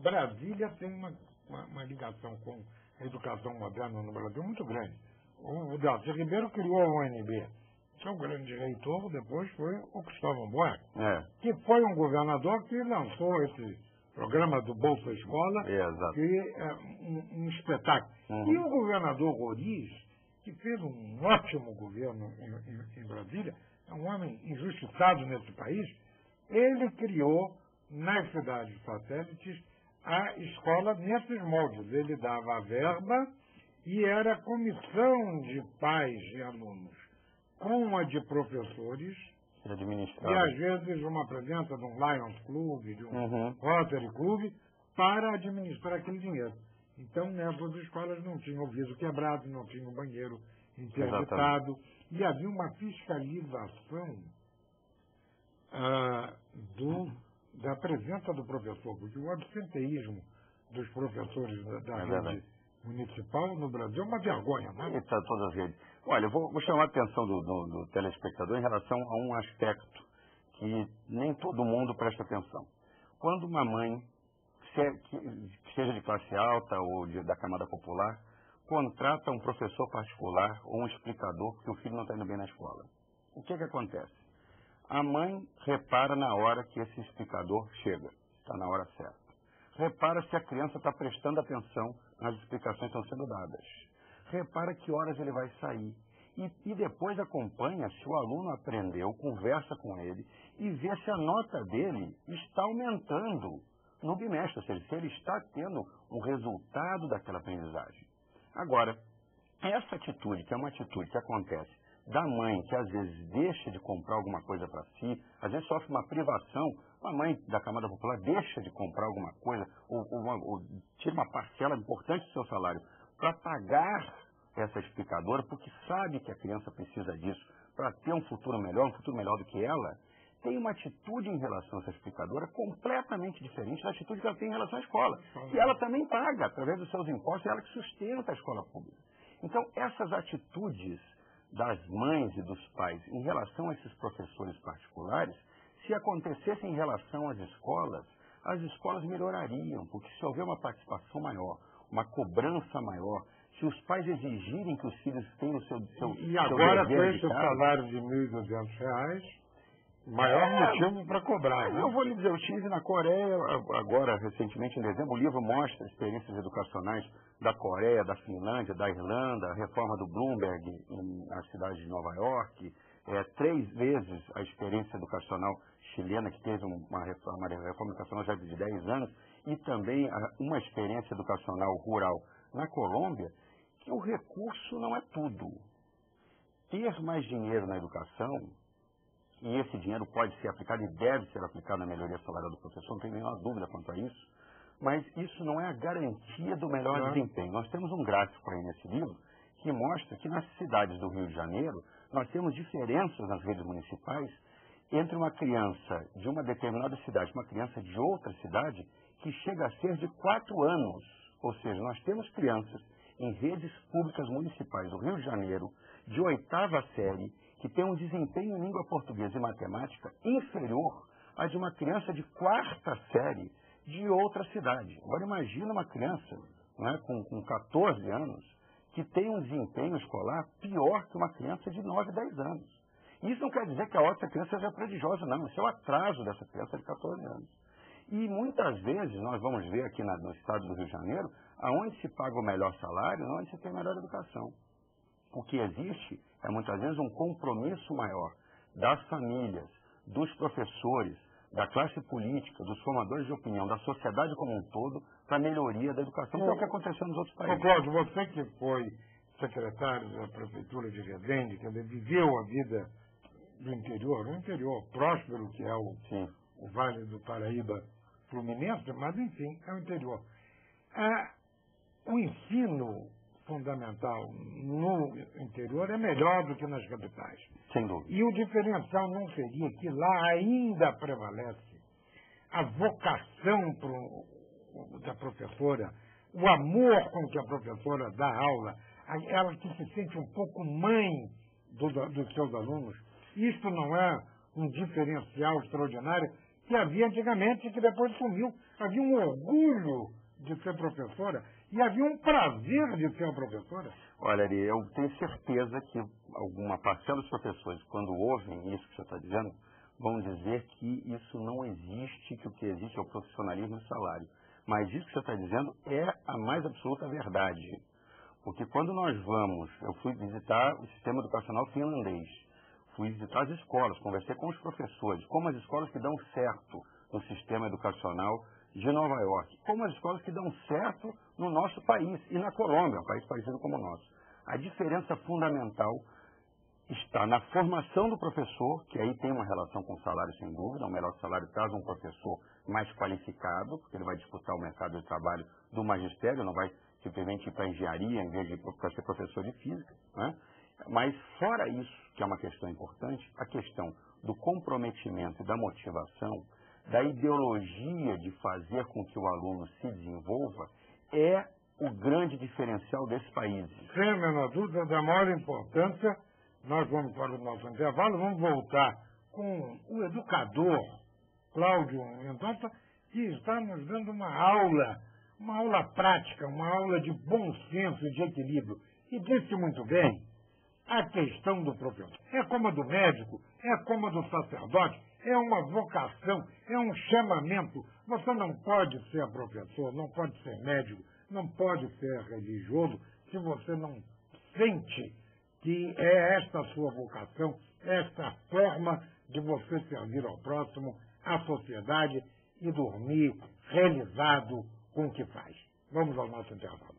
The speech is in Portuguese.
Brasília tem uma ligação com a educação moderna no Brasil muito grande. O Darcy Ribeiro criou a UNB. Seu grande reitor depois foi o Cristóvão Buarque, que foi um governador que lançou esse programa do Bolsa Escola, que é um espetáculo. E o governador Roriz, que fez um ótimo governo em Brasília, é um homem injustiçado nesse país, ele criou nas cidades satélites a escola nesses moldes. Ele dava a verba e era comissão de pais e alunos com a de professores e às vezes uma presença de um Lions Club, de um Rotary Club, para administrar aquele dinheiro. Então, nessas escolas não tinha o viso quebrado, não tinha o banheiro interditado, e havia uma fiscalização da presença do professor, porque o absenteísmo dos professores da rede municipal no Brasil é uma vergonha, não é? Está todas as redes. Olha, eu vou chamar a atenção do telespectador em relação a um aspecto que nem todo mundo presta atenção. Quando uma mãe, seja de classe alta ou da camada popular, contrata um professor particular ou um explicador porque o filho não está indo bem na escola, o que acontece? A mãe repara na hora que esse explicador chega, está na hora certa. Repara se a criança está prestando atenção nas explicações que estão sendo dadas. Repara que horas ele vai sair. E depois acompanha se o aluno aprendeu, conversa com ele e vê se a nota dele está aumentando no bimestre, ou seja, se ele está tendo um resultado daquela aprendizagem. Agora, essa atitude, que é uma atitude que acontece da mãe, que às vezes deixa de comprar alguma coisa para si, às vezes sofre uma privação, a mãe da camada popular deixa de comprar alguma coisa, ou tira uma parcela importante do seu salário para pagar essa explicadora, porque sabe que a criança precisa disso para ter um futuro melhor do que ela, tem uma atitude em relação a essa explicadora completamente diferente da atitude que ela tem em relação à escola. E ela também paga, através dos seus impostos, é ela que sustenta a escola pública. Então, essas atitudes das mães e dos pais em relação a esses professores particulares, se acontecessem em relação às escolas melhorariam, porque se houver uma participação maior, uma cobrança maior, se os pais exigirem que os filhos tenham o seu E agora, com esse salário de R$ 1.200, maior motivo para cobrar, né? Eu vou lhe dizer, eu estive na Coreia, agora, recentemente, em dezembro, o livro mostra experiências educacionais da Coreia, da Finlândia, da Irlanda, a reforma do Bloomberg na cidade de Nova York, 3 vezes a experiência educacional chilena, que teve uma reforma educacional já de 10 anos, e também uma experiência educacional rural na Colômbia, que o recurso não é tudo. Ter mais dinheiro na educação, e esse dinheiro pode ser aplicado e deve ser aplicado na melhoria salarial do professor, não tem nenhuma dúvida quanto a isso, mas isso não é a garantia do melhor desempenho. Nós temos um gráfico aí nesse livro que mostra que nas cidades do Rio de Janeiro nós temos diferenças nas redes municipais entre uma criança de uma determinada cidade e uma criança de outra cidade que chega a ser de 4 anos. Ou seja, nós temos crianças em redes públicas municipais do Rio de Janeiro de 8ª série que tem um desempenho em língua portuguesa e matemática inferior à de uma criança de 4ª série de outra cidade. Agora imagina uma criança, né, com 14 anos que tem um desempenho escolar pior que uma criança de 9, 10 anos. Isso não quer dizer que a outra criança seja prodigiosa, não. Isso é o atraso dessa criança de 14 anos. E muitas vezes nós vamos ver aqui no estado do Rio de Janeiro, aonde se paga o melhor salário, onde se tem a melhor educação. O que existe é muitas vezes um compromisso maior das famílias, dos professores, da classe política, dos formadores de opinião, da sociedade como um todo, para a melhoria da educação, que é o que aconteceu nos outros países. Cláudio, você que foi secretário da Prefeitura de Resende, que viveu a vida do interior, um interior próspero, que é o Vale do Paraíba Fluminense, mas enfim, é o interior. O ensino fundamental no interior é melhor do que nas capitais. Sem dúvida. E o diferencial não seria que lá ainda prevalece a vocação da professora, o amor com que a professora dá aula, ela que se sente um pouco mãe dos seus alunos. Isto não é um diferencial extraordinário que havia antigamente, que depois sumiu. Havia um orgulho de ser professora e havia um prazer de ser uma professora. Olha, Ari, eu tenho certeza que alguma parcela dos professores, quando ouvem isso que você está dizendo, vão dizer que isso não existe, que o que existe é o profissionalismo e o salário. Mas isso que você está dizendo é a mais absoluta verdade. Porque quando nós vamos, eu fui visitar o sistema educacional finlandês, fui visitar as escolas, conversei com os professores, como as escolas que dão certo no sistema educacional de Nova York, como as escolas que dão certo no nosso país e na Colômbia, um país parecido como o nosso. A diferença fundamental está na formação do professor, que aí tem uma relação com o salário, sem dúvida. O melhor salário traz um professor mais qualificado, porque ele vai disputar o mercado de trabalho do magistério, não vai simplesmente ir para a engenharia em vez de para ser professor de física, né? Mas, fora isso, que é uma questão importante, a questão do comprometimento e da motivação, da ideologia de fazer com que o aluno se desenvolva, é o grande diferencial desse país. Sem a menor dúvida, da maior importância. Nós vamos para o nosso intervalo, vamos voltar com o educador Cláudio Mendonça, que está nos dando uma aula prática, uma aula de bom senso e de equilíbrio. E disse muito bem, a questão do professor é como a do médico, é como a do sacerdote, é uma vocação, é um chamamento. Você não pode ser professor, não pode ser médico, não pode ser religioso, se você não sente que é esta a sua vocação, esta forma de você servir ao próximo, à sociedade e dormir realizado com o que faz. Vamos ao nosso intervalo.